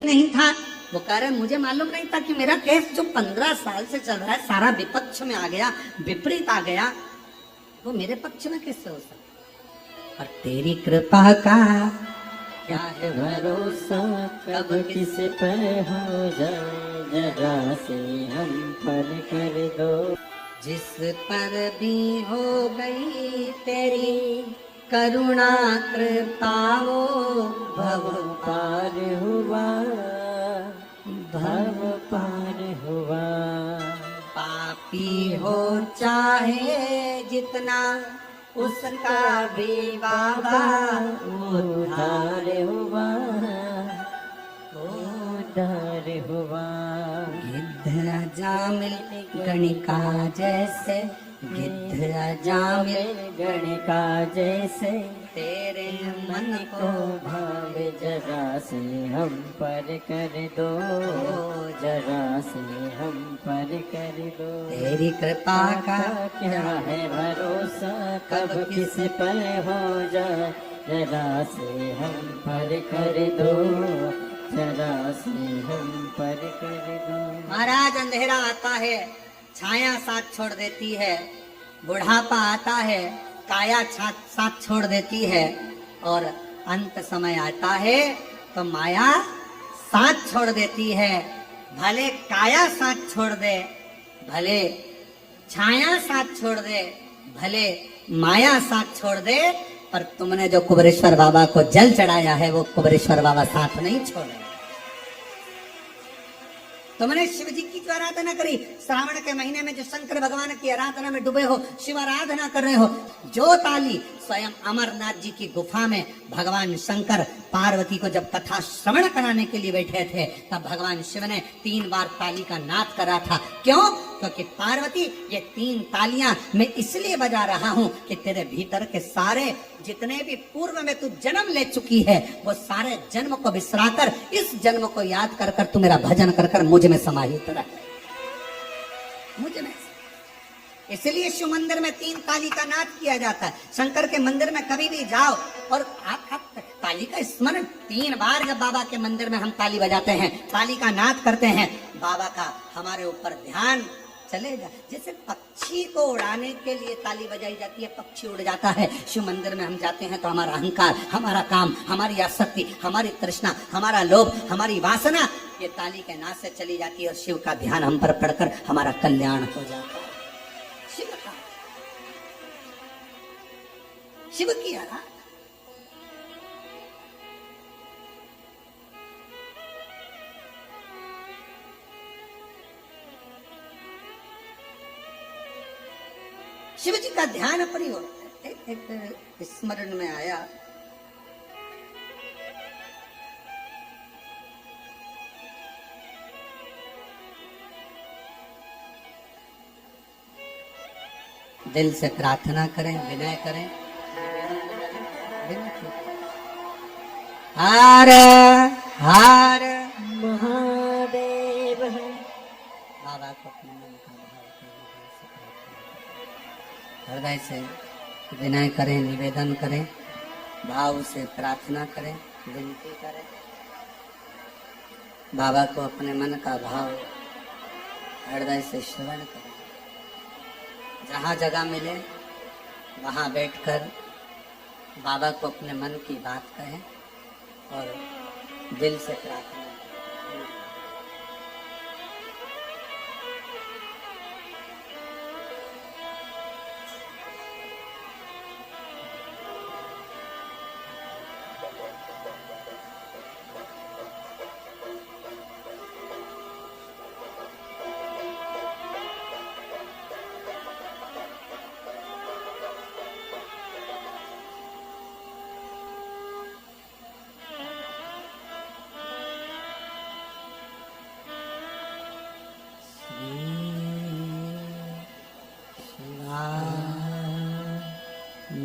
नहीं था। वो कह रहे मुझे मालूम नहीं था कि मेरा केस जो 15 साल से चल रहा है सारा विपक्ष में आ गया, विपरीत आ गया, वो मेरे पक्ष में कैसे हो सकता। और तेरी कृपा का क्या है भरोसा, कब किस पर हो जाए जरा से हम पर कर दो। जिस पर भी हो गई तेरी करुणा कृपा वो भव पार हुआ, भव पार हुआ। पापी हो चाहे जितना उसका भी बाबा उद्धार हुआ, उद्धार हुआ। गिद्ध अजामिल गणिका जैसे, गिद्ध अजामिल गणिका जैसे, तेरे मन को भावे जरा से हम पर कर दो, जरा से हम पर कर दो। तेरी कृपा का क्या है भरोसा, कब किस पर हो जाए जरा से हम पर कर दो, जरा से हम पर कर दो। महाराज अंधेरा आता है, छाया साथ छोड़ देती है, बुढ़ापा आता है, काया साथ छोड़ देती है, और अंत समय आता है तो माया साथ छोड़ देती है। भले काया साथ छोड़ दे, भले छाया साथ छोड़ दे, भले माया साथ छोड़ दे, पर तुमने जो कुबेरेश्वर बाबा को जल चढ़ाया है वो कुबेरेश्वर बाबा साथ नहीं छोड़े। तुमने शिव जी की जो आराधना करी, श्रावण के महीने में जो शंकर भगवान की आराधना में डूबे हो, शिव आराधना कर रहे हो, जो ताली स्वयं अमरनाथ जी की गुफा में भगवान शंकर पार्वती को जब कथा श्रवण कराने के लिए बैठे थे, तब भगवान शिव ने 3 बार ताली का नाद करा था। क्यों? क्योंकि पार्वती ये 3 तालियां मैं इसलिए बजा रहा हूं कि तेरे भीतर के सारे जितने भी पूर्व में तू जन्म ले चुकी है, वो सारे जन्म को बिसराकर इस जन्म को याद कर कर तू मेरा भजन कर कर मुझ में समाहित रह, मुझ में। इसलिए शिव मंदिर में 3 ताली का नाद किया जाता है। शंकर के मंदिर में कभी भी जाओ और आप ताली का स्मरण 3 बार जब बाबा के मंदिर में हम ताली बजाते हैं, ताली का नाद करते हैं, बाबा का हमारे ऊपर ध्यान चलेगा। जैसे पक्षी को उड़ाने के लिए ताली बजाई जाती है, पक्षी उड़ जाता है। शिव मंदिर में हम जाते हैं तो हमारा अहंकार, हमारा काम, हमारी आसक्ति, हमारी तृष्णा, हमारा लोभ, हमारी वासना, ये ताली के नाद से चली जाती है और शिव का ध्यान हम पर पड़कर हमारा कल्याण हो जाता है। शिव का, शिव की आराधना। शिव जी का ध्यान अपनी ओर। एक स्मरण में आया, दिल से प्रार्थना करें, विनय करें। हर हर महादेव। बाबा को अपने मन का हृदय से विनय करें, निवेदन करें, भाव से प्रार्थना करें, विनती करें। बाबा को अपने मन का भाव हृदय से श्रवण करें। जहाँ जगह मिले वहाँ बैठकर बाबा को अपने मन की बात कहें और दिल से प्रार्थना करें।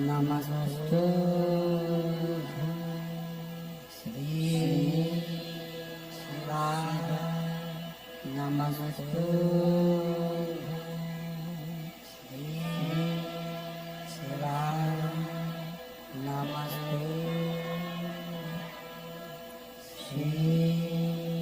नमस्ते श्री शिवाय, नमस्ते श्री शिवाय, नमस्ते श्री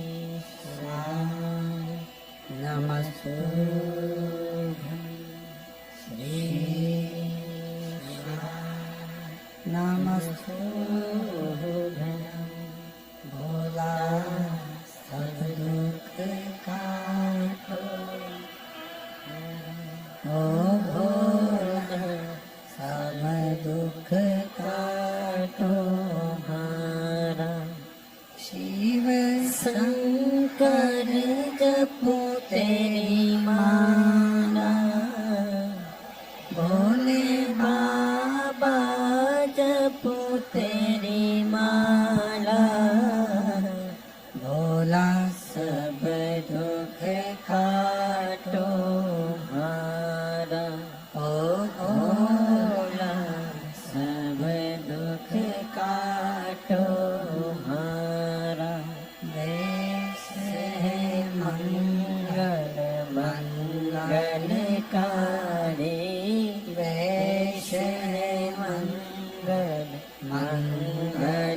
शंकर जपो तेरी माला, भोले बाबा जपो तेरी माला, भोला सब दुख काटो हारा, ओ भोला सब दुख काटो हारा, वेश है मंगल मंगलकारी, वेश है मंगल मंगलकारी,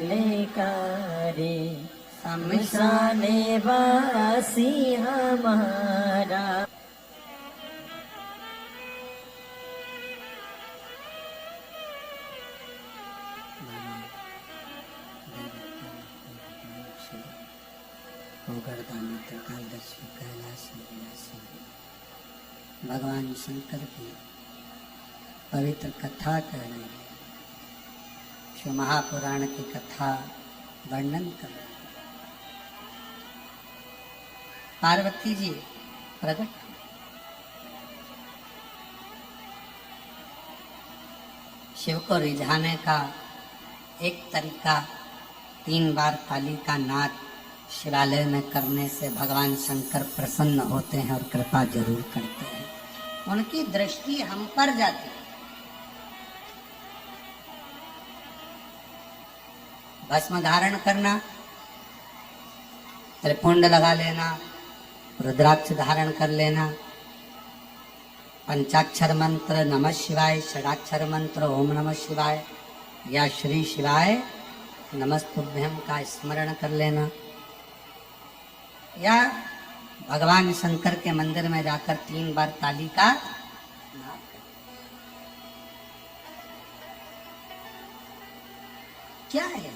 शमशाने वासी हमारा। भगवान शंकर की पवित्र कथा कह रहे हैं, शिव महापुराण की कथा वर्णन कर रहे हैं। पार्वती जी प्रकट, शिव को रिझाने का एक तरीका 3 बार ताली का नाद शिवालय में करने से भगवान शंकर प्रसन्न होते हैं और कृपा जरूर करते हैं। उनकी दृष्टि हम पर जाती है। भस्म धारण करना, त्रिपुंड लगा लेना, रुद्राक्ष धारण कर लेना, पंचाक्षर मंत्र नमः शिवाय, षडाक्षर मंत्र ओम नमः शिवाय या श्री शिवाय नमस्तुभ्यम का स्मरण कर लेना, या भगवान शंकर के मंदिर में जाकर 3 बार ताली का क्या है।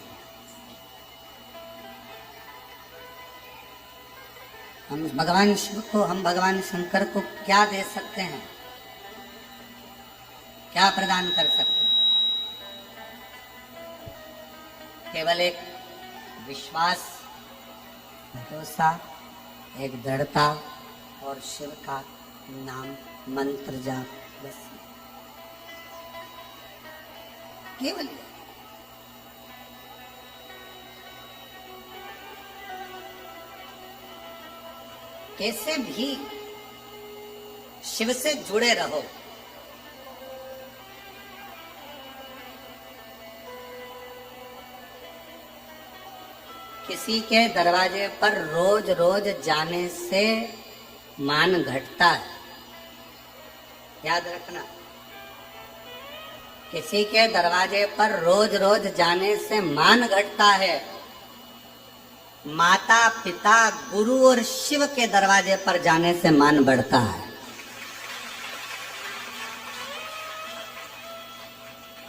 हम भगवान शिव को, हम भगवान शंकर को क्या दे सकते हैं, क्या प्रदान कर सकते हैं? केवल एक विश्वास, भरोसा, एक दृढ़ता और शिव का नाम मंत्र जाप, बस केवल। कैसे भी शिव से जुड़े रहो। किसी के दरवाजे पर रोज रोज जाने से मान घटता है, याद रखना। किसी के दरवाजे पर रोज रोज जाने से मान घटता है। माता पिता गुरु और शिव के दरवाजे पर जाने से मान बढ़ता है।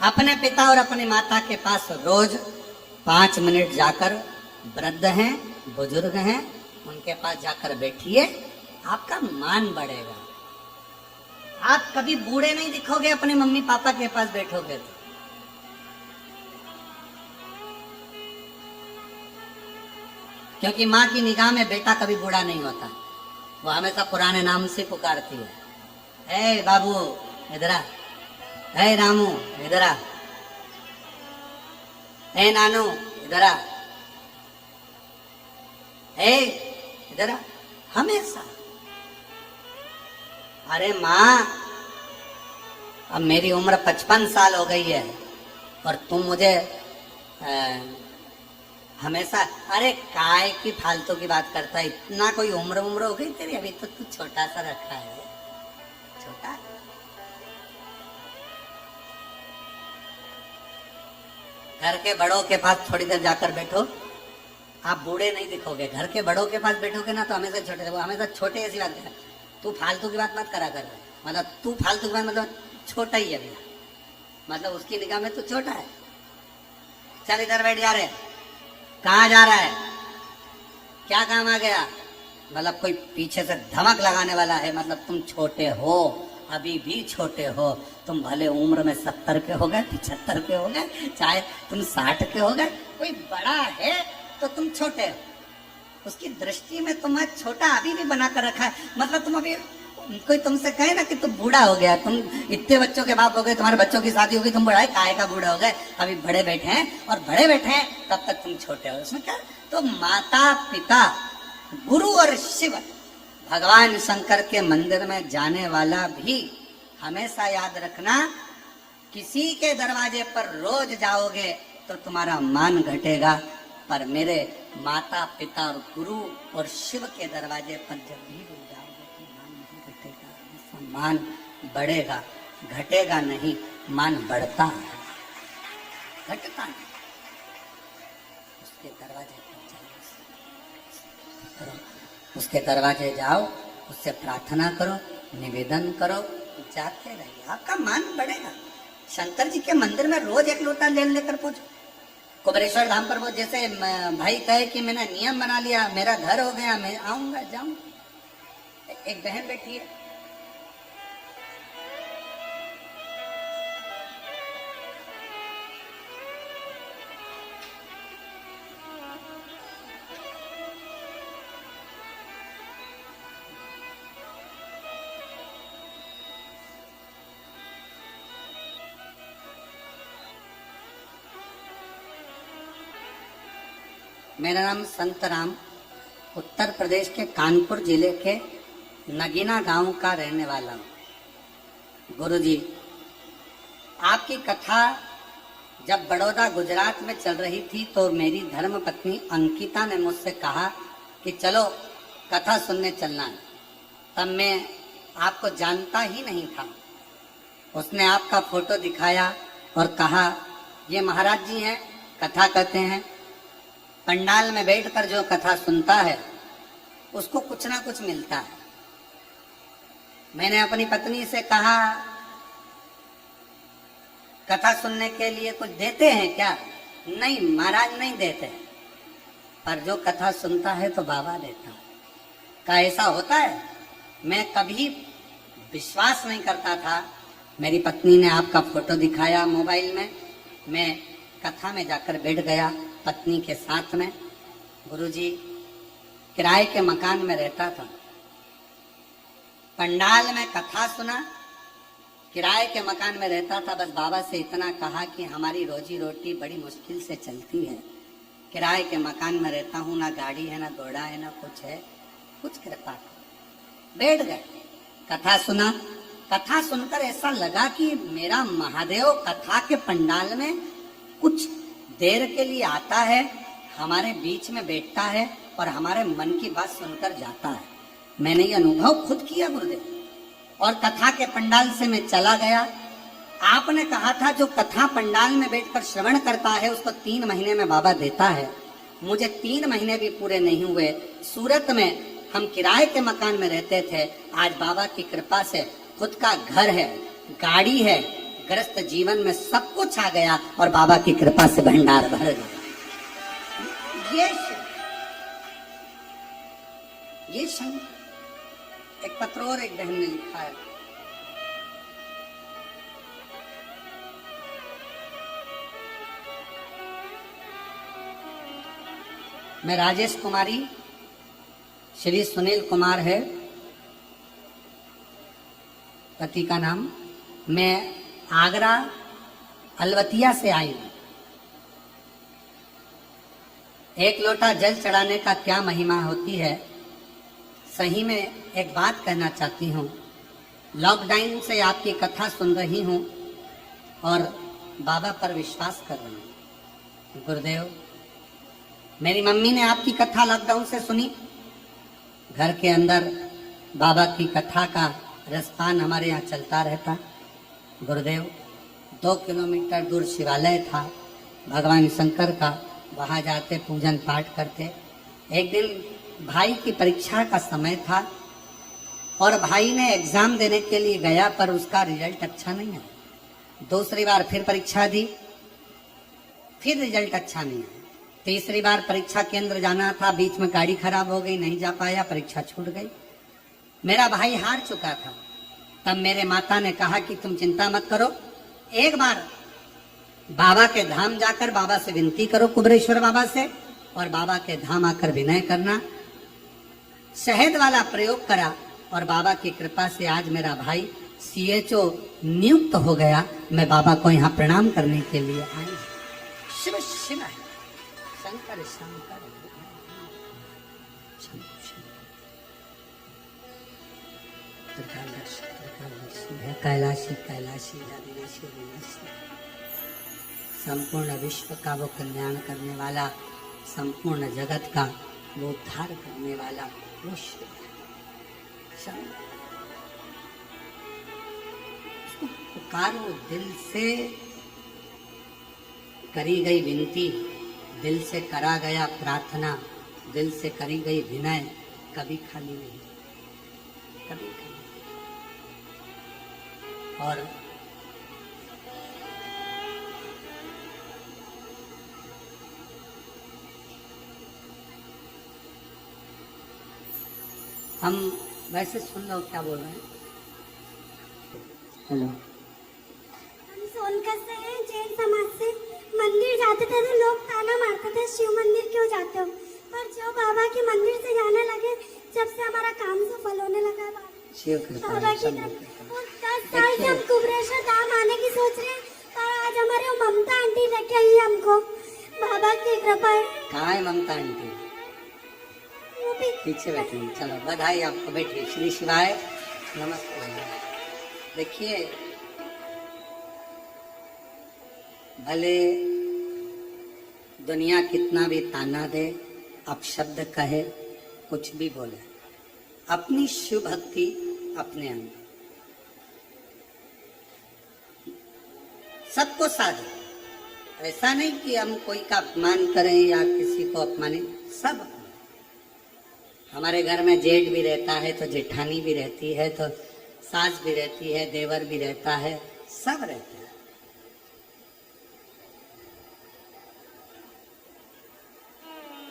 अपने पिता और अपनी माता के पास रोज 5 मिनट जाकर, वृद्ध हैं, बुजुर्ग हैं, उनके पास जाकर बैठिए, आपका मान बढ़ेगा। आप कभी बूढ़े नहीं दिखोगे अपने मम्मी पापा के पास बैठोगे तो। क्योंकि माँ की निगाह में बेटा कभी बूढ़ा नहीं होता, वो हमेशा पुराने नाम से पुकारती है। ए बाबू इधर आ, ए रामू इधर आ, ए नानू इधर आ, ए इधर आ, हमेशा। अरे माँ, अब मेरी उम्र 55 साल हो गई है और तुम मुझे हमेशा, अरे काय की फालतू की बात करता है, इतना कोई उम्र हो गई तेरी, अभी तो तू छोटा सा रखा है, छोटा। घर के बड़ों के पास थोड़ी देर जाकर बैठो, आप बूढ़े नहीं दिखोगे। घर के बड़ों के पास बैठोगे ना तो हमेशा छोटे, हमेशा छोटे ऐसी बात कर, तू फालतू की बात मत करा कर, मतलब तू फालतू की बात, मतलब छोटा ही है भैया, मतलब उसकी निगाह में तू छोटा है। चल इधर बैठ जा रहे, कहाँ जा रहा है, क्या काम आ गया, मतलब कोई पीछे से धमक लगाने वाला है, मतलब तुम छोटे हो, अभी भी छोटे हो। तुम भले उम्र में 70 के हो गए, 75 के हो गए, चाहे तुम 60 के हो गए, कोई बड़ा है तो तुम छोटे हो। उसकी दृष्टि में तुम्हें छोटा अभी भी बना कर रखा है। मतलब तुम अभी कोई तुमसे कहे ना कि तुम बूढ़ा हो गया, तुम इतने बच्चों के बाप हो गए, तुम्हारे बच्चों की शादी हो गई, तुम बड़ा है काय का बूढ़ा हो गए, अभी बड़े बैठे हैं और बड़े बैठे हैं, तब तक तुम छोटे हो। उसमें क्या? तो माता पिता गुरु और शिव भगवान शंकर के मंदिर में जाने वाला भी हमेशा याद रखना, किसी के दरवाजे पर रोज जाओगे तो तुम्हारा मान घटेगा, पर मेरे माता पिता और गुरु और शिव के दरवाजे पर जब भी जाओगे तो मान नहीं घटेगा, सम्मान बढ़ेगा, घटेगा नहीं, मान बढ़ता है, घटता नहीं। उसके दरवाजे पर जाओ, उसके दरवाजे जाओ, उससे प्रार्थना करो, निवेदन करो, जाते रहिए, आपका मान बढ़ेगा। शंकर जी के मंदिर में रोज एक लोटा ले लेकर पूछो। कुबरेश्वर धाम पर वो जैसे भाई कहे कि मैंने नियम बना लिया, मेरा घर हो गया, मैं आऊंगा जाऊंगा। एक बहन बैठी है, मेरा नाम संतराम, उत्तर प्रदेश के कानपुर जिले के नगीना गांव का रहने वाला हूँ। गुरुजी, आपकी कथा जब बड़ौदा गुजरात में चल रही थी तो मेरी धर्म पत्नी अंकिता ने मुझसे कहा कि चलो कथा सुनने चलना है। तब मैं आपको जानता ही नहीं था। उसने आपका फोटो दिखाया और कहा, ये महाराज जी हैं, कथा कहते हैं, पंडाल में बैठकर जो कथा सुनता है उसको कुछ ना कुछ मिलता है। मैंने अपनी पत्नी से कहा, कथा सुनने के लिए कुछ देते हैं क्या? नहीं महाराज नहीं देते, पर जो कथा सुनता है तो बाबा देता है। क्या ऐसा होता है? मैं कभी विश्वास नहीं करता था। मेरी पत्नी ने आपका फोटो दिखाया मोबाइल में, मैं कथा में जाकर बैठ गया पत्नी के साथ में। गुरुजी, किराए के मकान में रहता था, पंडाल में कथा सुना, किराए के मकान में रहता था। बस बाबा से इतना कहा कि हमारी रोजी रोटी बड़ी मुश्किल से चलती है, किराए के मकान में रहता हूँ, ना गाड़ी है, ना घोड़ा है, ना कुछ है, कुछ कृपा कर। बैठ गए, कथा सुना। कथा सुनकर ऐसा लगा कि मेरा महादेव कथा के पंडाल में कुछ देर के लिए आता है, हमारे बीच में बैठता है और हमारे मन की बात सुनकर जाता है। मैंने ये अनुभव खुद किया गुरुदेव। और कथा के पंडाल से मैं चला गया। आपने कहा था जो कथा पंडाल में बैठकर श्रवण करता है उसको 3 महीने में बाबा देता है। मुझे 3 महीने भी पूरे नहीं हुए। सूरत में हम किराए के मकान में रहते थे, आज बाबा की कृपा से खुद का घर है, गाड़ी है, ग्रस्त जीवन में सब कुछ आ गया और बाबा की कृपा से भंडार भर गया। ये शंकर। एक पत्र और एक बहन ने लिखा है, मैं राजेश कुमारी, श्री सुनील कुमार है पति का नाम, मैं आगरा अलवतिया से आई हूं। एक लोटा जल चढ़ाने का क्या महिमा होती है। सही में एक बात कहना चाहती हूँ, लॉकडाउन से आपकी कथा सुन रही हूँ और बाबा पर विश्वास कर रही हूँ। गुरुदेव, मेरी मम्मी ने आपकी कथा लॉकडाउन से सुनी। घर के अंदर बाबा की कथा का रसपान हमारे यहाँ चलता रहता। गुरुदेव, 2 किलोमीटर दूर शिवालय था भगवान शंकर का, वहाँ जाते पूजन पाठ करते। एक दिन भाई की परीक्षा का समय था और भाई ने एग्जाम देने के लिए गया, पर उसका रिजल्ट अच्छा नहीं आया। दूसरी बार फिर परीक्षा दी, फिर रिजल्ट अच्छा नहीं आया। तीसरी बार परीक्षा केंद्र जाना था, बीच में गाड़ी खराब हो गई, नहीं जा पाया, परीक्षा छूट गई। मेरा भाई हार चुका था। तब मेरे माता ने कहा कि तुम चिंता मत करो, एक बार बाबा के धाम जाकर बाबा से विनती करो, कुबरेश्वर बाबा से, और बाबा के धाम आकर विनय करना। शहद वाला प्रयोग करा और बाबा की कृपा से आज मेरा भाई CHO नियुक्त हो गया। मैं बाबा को यहाँ प्रणाम करने के लिए आई। शिव शिव है, शंकर शंकर है, कैलाशी कैलाशी अविनाशी अविनाशी, संपूर्ण विश्व का वो कल्याण करने वाला, संपूर्ण जगत का वो उद्धार करने वाला वो शिव है। उसको पुकारो, दिल से करी गई विनती, दिल से करा गया प्रार्थना, दिल से करी गई विनय कभी खाली नहीं, कभी खाली। और हम वैसे सुन लो क्या बोल रहे हैं। हेलो, हम सोनकर से हैं, जैन समाज से। मंदिर जाते थे तो लोग ताना मारते थे, शिव मंदिर क्यों जाते हो? पर जो बाबा के मंदिर से जाने लगे, जब से हमारा काम सफल होने लगा है। शिव कृपा बाबा है, की सब तरफ। और 10 साल से हम कुबरेश्वर धाम आने की सोच रहे हैं, पर आज हमारे वो ममता आंटी लेके आई है हमको। बाबा की कृपा है। कहाँ है ममता आंटी? वो भी पीछे बैठी हैं। चलो बधाई आपको, बैठिए। श्री शिवाय नमस्ते। देखिए, भले दुनिया कितना भी ताना दे, अपशब्द कहे, कुछ भी बोले, अपनी शिव भक्ति अपने अंदर सबको साधे। ऐसा नहीं कि हम कोई का अपमान करें या किसी को अपमानित, सब। हमारे घर में जेठ भी रहता है तो जेठानी भी रहती है, तो सास भी रहती है, देवर भी रहता है, सब रहते हैं।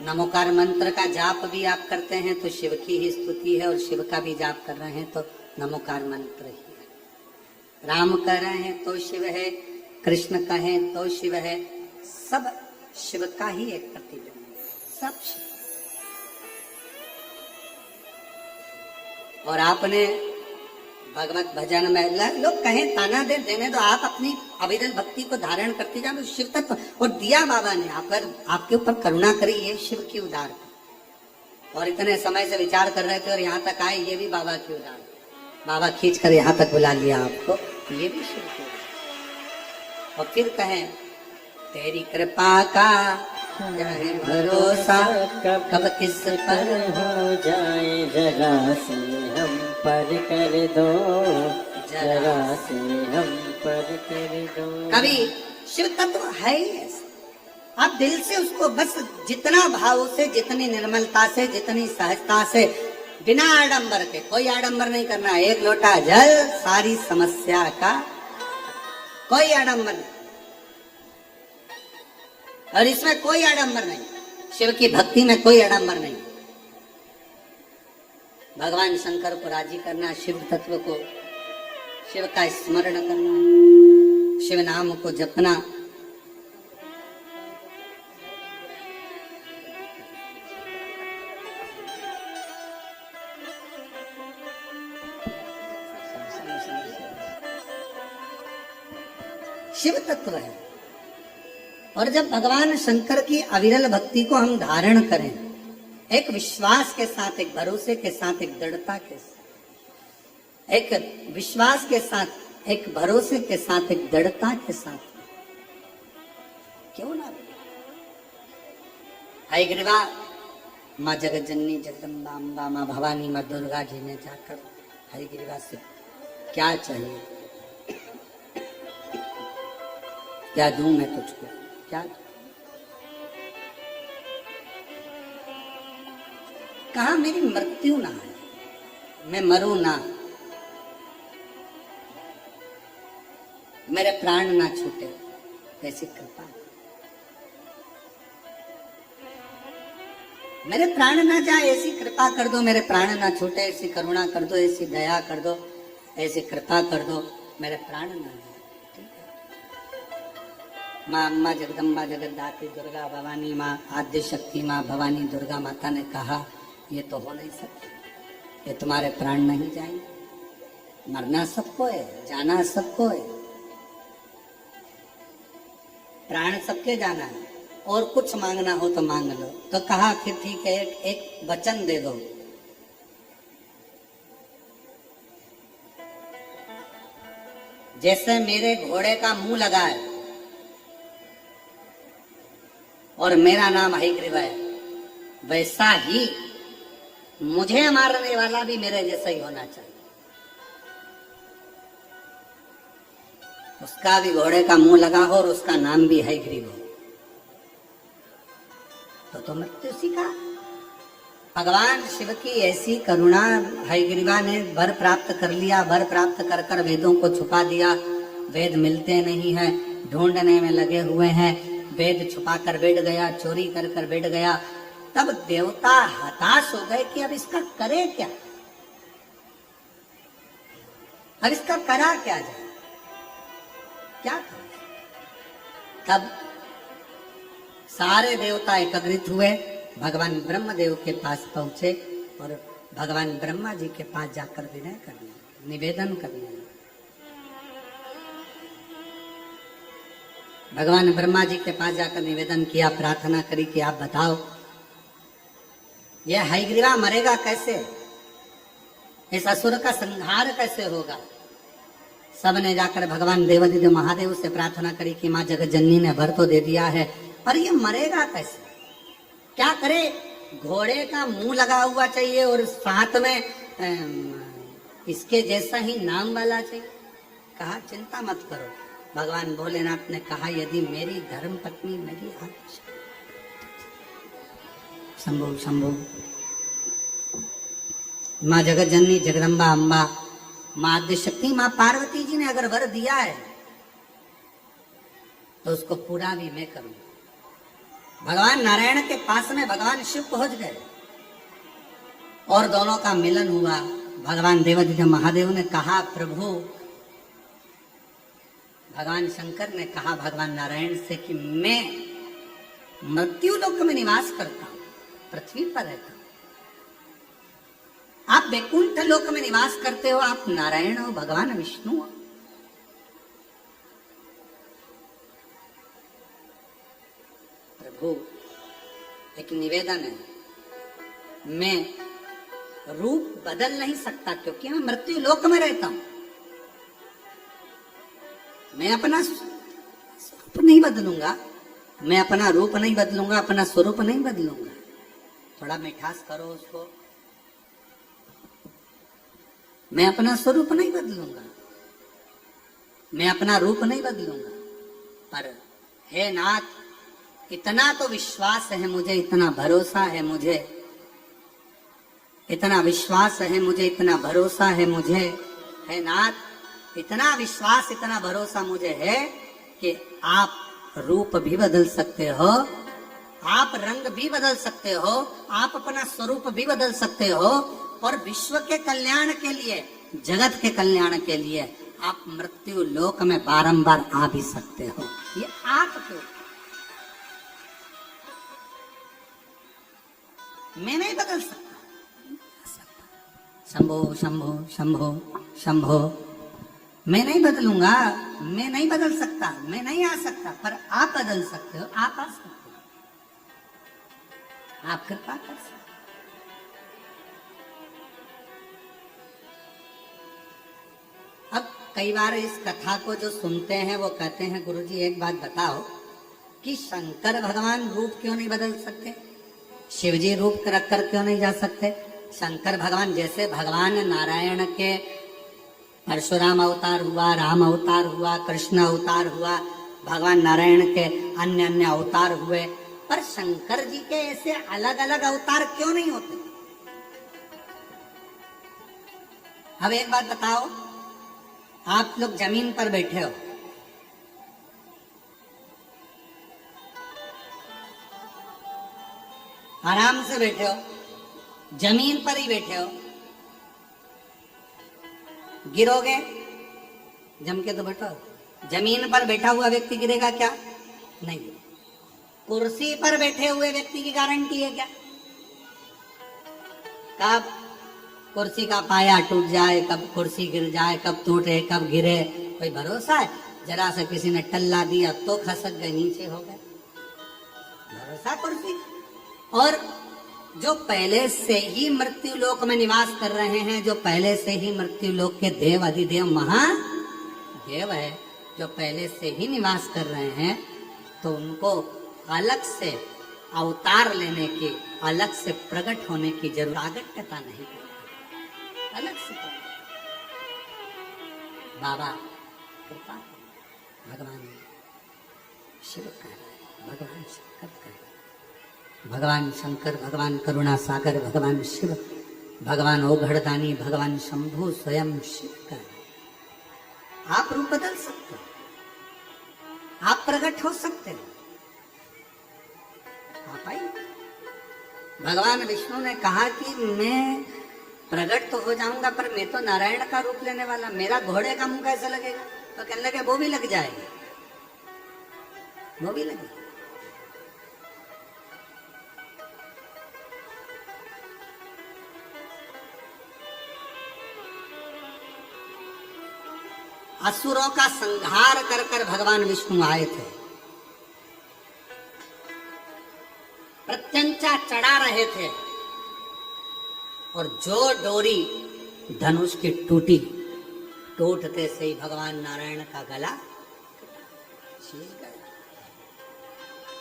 नमोकार मंत्र का जाप भी आप करते हैं तो शिव की ही स्तुति है, और शिव का भी जाप कर रहे हैं तो नमोकार मंत्र ही है। राम कह रहे हैं तो शिव है, कृष्ण कहें तो शिव है, सब शिव का ही एक प्रतिबिंब, सब शिव। और आपने भगवत भजन में, लोग कहें ताना दे, देने दो, आप अपनी अविरल भक्ति को धारण करते जाओ, शिव तत्व। और दिया बाबा ने आप पर, आपके ऊपर करुणा करी, ये शिव की उदारता। और इतने समय से विचार कर रहे थे और यहाँ तक आए, ये भी बाबा की उदारता। बाबा खींच कर यहाँ तक बुला लिया आपको, ये भी शिव की उदारता। और फिर कहें तेरी कृपा का चाहे भरोसा, कब किस पर हो जाए, जरा से हम पर कर दो, जरा से हम पर कर दो। कभी शिव तत्व है ही ऐसा। आप दिल से उसको बस जितना भाव से, जितनी निर्मलता से, जितनी सहजता से, बिना आडंबर के, कोई आडंबर नहीं करना। एक लोटा जल सारी समस्या का, कोई आडंबर नहीं। और इसमें कोई आडंबर नहीं, शिव की भक्ति में कोई आडंबर नहीं। भगवान शंकर को राजी करना, शिव तत्व को, शिव का स्मरण करना, शिव नाम को जपना। शिव तत्व है। और जब भगवान शंकर की अविरल भक्ति को हम धारण करें, एक विश्वास के साथ, एक भरोसे के साथ, एक दृढ़ता के साथ, एक विश्वास के साथ, एक भरोसे के साथ, एक दृढ़ता के साथ, क्यों ना हयग्रीवा माँ जगत जननी जगदम्बा अम्बा, माँ भवानी, माँ दुर्गा जी ने जाकर हयग्रीवा से क्या चाहिए, क्या दूं मैं तुझको, क्या कहा मेरी मृत्यु ना है, मैं मरूं ना, मेरे प्राण ना छूटे, ऐसी कृपा, मेरे प्राण ना जाए ऐसी कृपा कर दो, मेरे प्राण ना छूटे ऐसी करुणा कर दो, ऐसी दया कर दो, ऐसी कृपा कर दो, मेरे प्राण ना जाए। माँ अम्मा जगदम्बा जगद्धात्री दुर्गा भवानी माँ आद्य शक्ति माँ भवानी दुर्गा माता ने कहा ये तो हो नहीं सकता, ये तुम्हारे प्राण नहीं जाएंगे, मरना सबको है, जाना सबको है, प्राण सबके जाना है, और कुछ मांगना हो तो मांग लो। तो कहा कि ठीक है, एक वचन दे दो। जैसे मेरे घोड़े का मुंह लगा है और मेरा नाम हयग्रीव है, वैसा ही मुझे मारने वाला भी मेरे जैसा ही होना चाहिए। उसका भी घोड़े का मुंह लगा हो और उसका नाम भी हयग्रीव हो, तो मृत्यु सीखा। भगवान शिव की ऐसी करुणा, हयग्रीवा ने वर प्राप्त कर लिया, वर प्राप्त कर कर वेदों को छुपा दिया, वेद मिलते नहीं है, ढूंढने में लगे हुए हैं, वेद छुपा कर बैठ गया, चोरी कर कर बैठ गया। तब देवता हताश हो गए कि अब इसका करे क्या, अब इसका करा क्या जाए, क्या करे। तब सारे देवता एकत्रित हुए, भगवान ब्रह्मदेव के पास पहुंचे और भगवान ब्रह्मा जी के पास जाकर विनय करने, निवेदन करने। भगवान ब्रह्मा जी के पास जाकर निवेदन किया, प्रार्थना करी कि आप बताओ यह हयग्रीवा मरेगा कैसे, इस असुर का संहार कैसे होगा। सबने जाकर भगवान देवादिदेव महादेव से प्रार्थना करी कि माँ जगत जननी ने वर तो दे दिया है, पर ये मरेगा कैसे, क्या करे। घोड़े का मुंह लगा हुआ चाहिए और साथ में इसके जैसा ही नाम वाला चाहिए। कहा चिंता मत करो। भगवान भोलेनाथ ने कहा यदि मेरी धर्म पत्नी मेरी आदेश, शंभु शंभु, माँ जगत जननी जगदम्बा अम्बा, माँ आद्य शक्ति, माँ पार्वती जी ने अगर वर दिया है तो उसको पूरा भी मैं करूंगा। भगवान नारायण के पास में भगवान शिव पहुंच गए और दोनों का मिलन हुआ। भगवान देवादिदेव महादेव ने कहा प्रभु, भगवान शंकर ने कहा भगवान नारायण से कि मैं मृत्यु लोक में निवास करता हूं, पृथ्वी पर रहता हूं, आप वैकुंठ लोक में निवास करते हो, आप नारायण हो, भगवान विष्णु हो। प्रभु एक निवेदन है, मैं रूप बदल नहीं सकता क्योंकि मैं मृत्यु लोक में रहता हूं, मैं अपना स्वरूप नहीं बदलूंगा, मैं अपना रूप नहीं बदलूंगा, अपना स्वरूप नहीं बदलूंगा। थोड़ा मिठास करो उसको। मैं अपना स्वरूप नहीं बदलूंगा, मैं अपना रूप नहीं बदलूंगा, पर हे नाथ इतना तो विश्वास है मुझे, इतना भरोसा है मुझे, इतना विश्वास है मुझे, इतना भरोसा है मुझे, हे नाथ इतना विश्वास इतना भरोसा मुझे है कि आप रूप भी बदल सकते हो, आप रंग भी बदल सकते हो, आप अपना स्वरूप भी बदल सकते हो, और विश्व के कल्याण के लिए, जगत के कल्याण के लिए आप मृत्यु लोक में बारंबार आ भी सकते हो। ये आपके, मैं नहीं बदल सकता। शंभो शंभो शंभो शंभो, मैं नहीं बदलूंगा, मैं नहीं बदल सकता, मैं नहीं आ सकता, पर आप बदल सकते हो, आप आ सकते हो, आप कृपा कर सकते हो। अब कई बार इस कथा को जो सुनते हैं वो कहते हैं गुरुजी एक बात बताओ कि शंकर भगवान रूप क्यों नहीं बदल सकते, शिवजी रूप रख कर क्यों नहीं जा सकते। शंकर भगवान जैसे भगवान नारायण के परशुराम अवतार हुआ, राम अवतार हुआ, कृष्ण अवतार हुआ, भगवान नारायण के अन्य अन्य अवतार हुए, पर शंकर जी के ऐसे अलग अलग अवतार क्यों नहीं होते। अब एक बात बताओ, आप लोग जमीन पर बैठे हो, आराम से बैठे हो, जमीन पर ही बैठे हो, गिरोगे, जम के तो बैठो। जमीन पर बैठा हुआ व्यक्ति गिरेगा क्या, नहीं गिरे। कुर्सी पर बैठे हुए व्यक्ति की गारंटी है क्या? कब कुर्सी का पाया टूट जाए, कब कुर्सी गिर जाए, कब टूटे, कब गिरे, कोई भरोसा है? जरा से किसी ने टल्ला दिया तो खसक गए, नीचे हो गए, भरोसा कुर्सी? और जो पहले से ही मृत्यु लोक में निवास कर रहे हैं, जो पहले से ही मृत्यु लोक के देव अधिदेव महादेव है, जो पहले से ही निवास कर रहे हैं, तो उनको अलग से अवतार लेने की, अलग से प्रकट होने की जरूरत, प्रागट्यता नहीं करती, अलग से बाबा कृपा, भगवान शिव कह रहे, भगवान शंकर कह रहे, भगवान शंकर, भगवान करुणा सागर, भगवान शिव, भगवान ओघड़दानी, भगवान शंभु स्वयं शिव कह रहे। आप रूप बदल सकते हो, आप प्रकट हो सकते हो, आप आइए। भगवान विष्णु ने कहा कि मैं प्रकट तो हो जाऊंगा, पर मैं तो नारायण का रूप लेने वाला, मेरा घोड़े का मुंह कैसे लगेगा? तो कहने लगे वो भी लग जाएगा, वो भी लगेगा। असुरों का संहार कर कर भगवान विष्णु आए थे, प्रत्यंचा चढ़ा रहे थे, और जो डोरी धनुष की टूटी, टूटते से ही भगवान नारायण का गला शीश गया।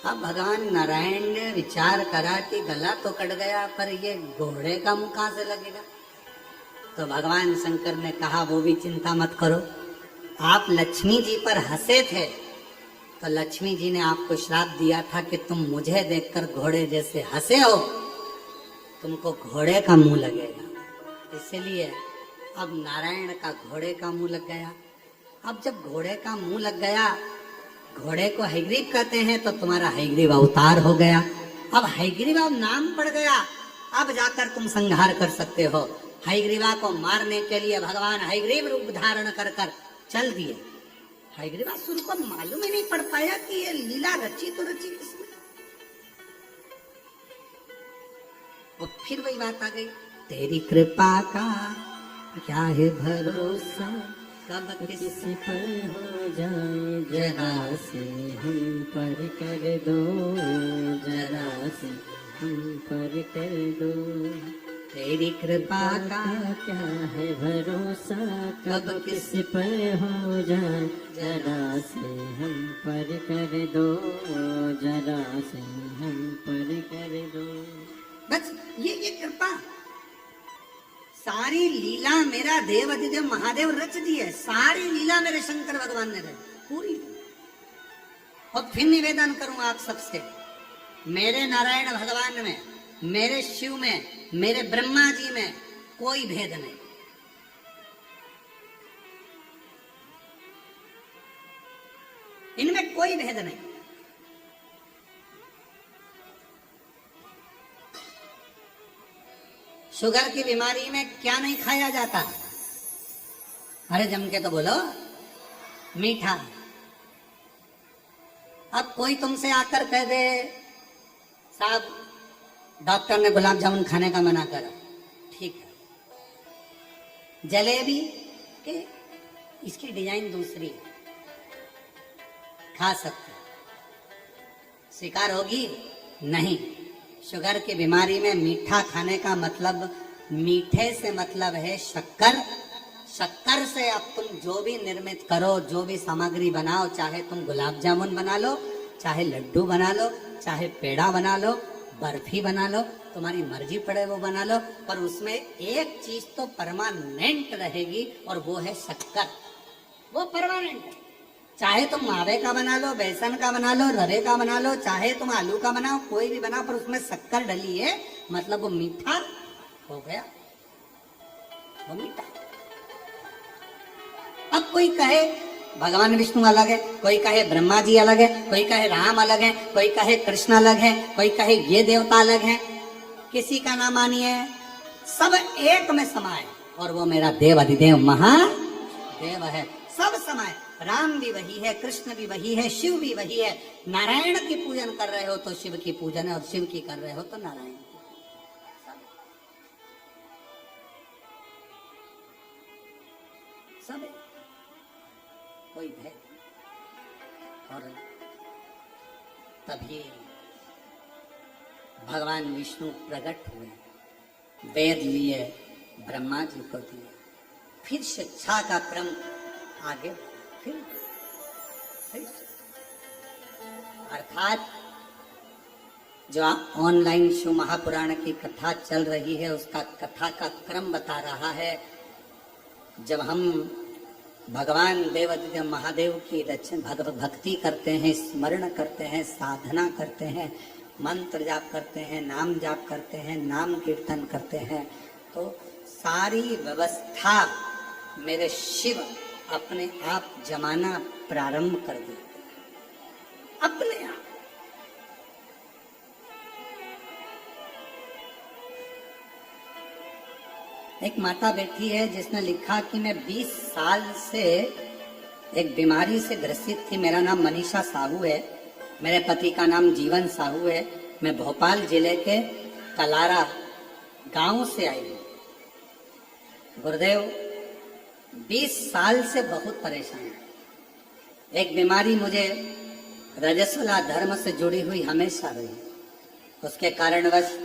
अब भगवान नारायण ने विचार करा कि गला तो कट गया, पर ये घोड़े का मुंह कहां से लगेगा? तो भगवान शंकर ने कहा वो भी चिंता मत करो, आप लक्ष्मी जी पर हंसे थे, तो लक्ष्मी जी ने आपको श्राप दिया था कि तुम मुझे देखकर घोड़े जैसे हंसे हो, तुमको घोड़े का मुंह लगेगा। इसलिए अब नारायण का घोड़े का मुंह लग गया। अब जब घोड़े का मुंह लग गया, घोड़े को हयग्रीव कहते हैं, तो तुम्हारा हयग्रीव अवतार हो गया। अब हयग्रीव अब नाम पड़ गया, अब जाकर तुम संहार कर सकते हो। हयग्रीवा को मारने के लिए भगवान हयग्रीव रूप धारण कर कर चल दिए। हयग्रीवासुर को मालूम ही नहीं पड़ पाया कि ये लीला रची तो रची किसने। वो फिर वही बात आ गई, तेरी कृपा का क्या है भरोसा, कब किसी पर हो जाए, जरा से हम पर कर दो, जरा से हम पर कर दो। तेरी कृपा का क्या है भरोसा, कब किस पर हो जाए, जरा से हम पर कर दो, जरा से हम पर कर दो। बस ये कृपा, सारी लीला मेरा देव अधिदेव महादेव रच दी है, सारी लीला मेरे शंकर भगवान ने रची पूरी। और फिर निवेदन करूं आप सबसे, मेरे नारायण भगवान में, मेरे शिव में, मेरे ब्रह्मा जी में कोई भेद नहीं। इनमें कोई भेद नहीं। शुगर की बीमारी में क्या नहीं खाया जाता? अरे जम के तो बोलो, मीठा। अब कोई तुमसे आकर कह दे साहब डॉक्टर ने गुलाब जामुन खाने का मना करा, ठीक है, जलेबी के इसकी डिजाइन दूसरी है, खा सकते, स्वीकार होगी? नहीं। शुगर की बीमारी में मीठा खाने का मतलब, मीठे से मतलब है शक्कर। शक्कर से अब तुम जो भी निर्मित करो, जो भी सामग्री बनाओ, चाहे तुम गुलाब जामुन बना लो, चाहे लड्डू बना लो, चाहे पेड़ा बना लो, बर्फी बना लो, तुम्हारी मर्जी पड़े वो बना लो, पर उसमें एक चीज तो परमानेंट रहेगी, और वो है शक्कर। वो परमानेंट है। चाहे तुम मावे का बना लो, बेसन का बना लो, रवे का बना लो, चाहे तुम आलू का बनाओ, कोई भी बनाओ, पर उसमें शक्कर डली है, मतलब वो मीठा हो गया, वो मीठा। अब कोई कहे भगवान विष्णु अलग है, कोई कहे ब्रह्मा जी अलग है, कोई कहे राम अलग है, कोई कहे कृष्ण अलग है, कोई कहे ये देवता अलग है, किसी का ना मानिए, सब एक में समाये, और वो मेरा देव अधिदेव महादेव है, सब समाये। राम भी वही है, कृष्ण भी वही है, शिव भी वही है। नारायण की पूजन कर रहे हो तो शिव की पूजन है, और शिव की कर रहे हो तो नारायण की। सब है, कोई भेद नहीं। और तभी भगवान विष्णु प्रकट हुए, वेद लिए, ब्रह्मा जी को दिए, फिर शिक्षा का क्रम आगे, फिर अर्थात जो ऑनलाइन शिव महापुराण की कथा चल रही है, उसका कथा का क्रम बता रहा है। जब हम भगवान देवादिदेव महादेव की भक्ति करते हैं, स्मरण करते हैं, साधना करते हैं, मंत्र जाप करते हैं, नाम जाप करते हैं, नाम कीर्तन करते हैं, तो सारी व्यवस्था मेरे शिव अपने आप जमाना प्रारंभ कर देते, अपने आप। एक माता बैठी है जिसने लिखा कि मैं 20 साल से एक बीमारी से ग्रसित थी। मेरा नाम मनीषा साहू है, मेरे पति का नाम जीवन साहू है। मैं भोपाल जिले के कलारा गांव से आई हूँ। गुरुदेव 20 साल से बहुत परेशान है। एक बीमारी मुझे रजस्वला धर्म से जुड़ी हुई हमेशा रही। उसके कारणवश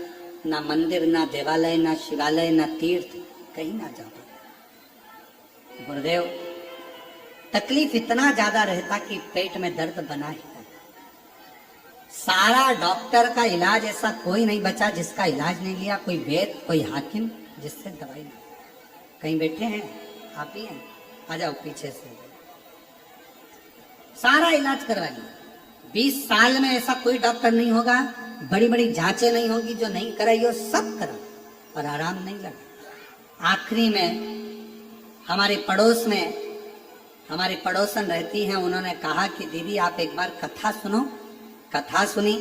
ना मंदिर, ना देवालय, ना शिवालय, ना तीर्थ, कहीं ना जा पाता। गुरुदेव तकलीफ इतना ज्यादा रहता कि पेट में दर्द बना ही था। सारा डॉक्टर का इलाज, ऐसा कोई नहीं बचा जिसका इलाज नहीं लिया। कोई वैद्य, कोई हाकिम जिससे दवाई नहीं। कहीं बैठे हैं आप ही हैं, आ जाओ पीछे से। सारा इलाज करवा लिया। 20 साल में ऐसा कोई डॉक्टर नहीं होगा, बड़ी बड़ी जांचें नहीं होगी जो नहीं कराई हो, सब करा और आराम नहीं लगा। आखिरी में हमारे पड़ोस में हमारी पड़ोसन रहती हैं, उन्होंने कहा कि दीदी आप एक बार कथा सुनो। कथा सुनी,